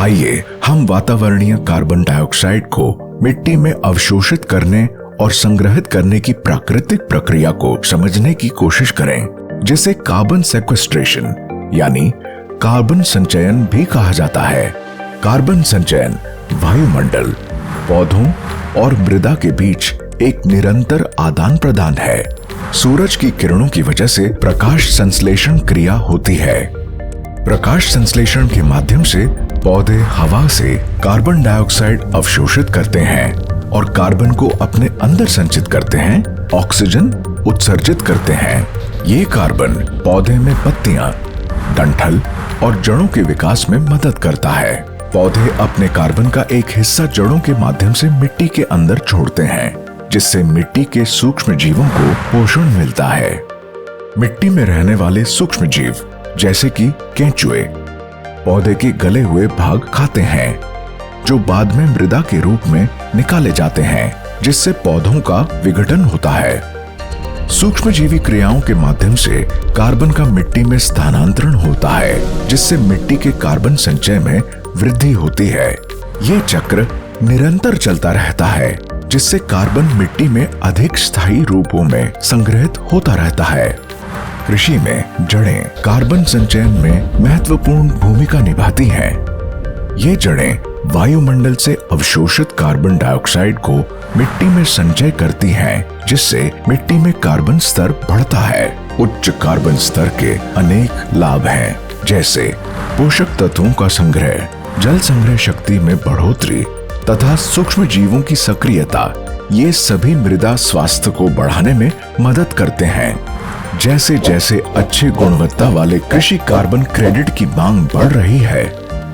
आइए हम वातावरणीय कार्बन डाइऑक्साइड को मिट्टी में अवशोषित करने और संग्रहित करने की प्राकृतिक प्रक्रिया को समझने की कोशिश करें, जिसे कार्बन सेक्वेस्ट्रेशन यानी कार्बन संचयन भी कहा जाता है। कार्बन संचयन वायुमंडल, पौधों और मृदा के बीच एक निरंतर आदान प्रदान है। सूरज की किरणों की वजह से प्रकाश संश्लेषण क्रिया होती है। प्रकाश संश्लेषण के माध्यम से पौधे हवा से कार्बन डाइऑक्साइड अवशोषित करते हैं और कार्बन को अपने अंदर संचित करते हैं, ऑक्सीजन उत्सर्जित करते हैं। ये कार्बन पौधे में पत्तियां, डंठल और जड़ों के विकास में मदद करता है। पौधे अपने कार्बन का एक हिस्सा जड़ों के माध्यम से मिट्टी के अंदर छोड़ते हैं, जिससे मिट्टी के सूक्ष्म जीवों को पोषण मिलता है। मिट्टी में रहने वाले सूक्ष्म जीव जैसे कि केंचुए पौधे के गले हुए भाग खाते हैं, जो बाद में मृदा के रूप में निकाले जाते हैं, जिससे पौधों का विघटन होता है। सूक्ष्मजीवी क्रियाओं के माध्यम से कार्बन का मिट्टी में स्थानांतरण होता है, जिससे मिट्टी के कार्बन संचय में वृद्धि होती है। ये चक्र निरंतर चलता रहता है, जिससे कार्बन मिट्टी में अधिक स्थायी रूपों में संग्रहित होता रहता है। कृषि में जड़ें कार्बन संचयन में महत्वपूर्ण भूमिका निभाती हैं। ये जड़ें वायुमंडल से अवशोषित कार्बन डाइऑक्साइड को मिट्टी में संचय करती हैं, जिससे मिट्टी में कार्बन स्तर बढ़ता है। उच्च कार्बन स्तर के अनेक लाभ हैं, जैसे पोषक तत्वों का संग्रह, जल संग्रह शक्ति में बढ़ोतरी तथा सूक्ष्म जीवों की सक्रियता। ये सभी मृदा स्वास्थ्य को बढ़ाने में मदद करते हैं। जैसे जैसे अच्छे गुणवत्ता वाले कृषि कार्बन क्रेडिट की मांग बढ़ रही है,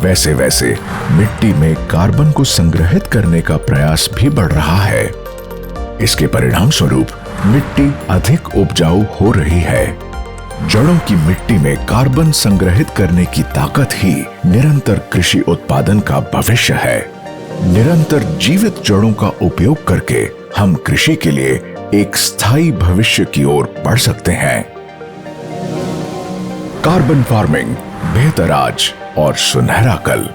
वैसे वैसे मिट्टी में कार्बन को संग्रहित करने का प्रयास भी बढ़ रहा है। इसके परिणाम स्वरूप मिट्टी अधिक उपजाऊ हो रही है। जड़ों की मिट्टी में कार्बन संग्रहित करने की ताकत ही निरंतर कृषि उत्पादन का भविष्य है। निरंतर जीवित जड़ों का उपयोग करके हम कृषि के लिए एक स्थायी भविष्य की ओर बढ़ सकते हैं। कार्बन फार्मिंग, बेहतर आज और सुनहरा कल।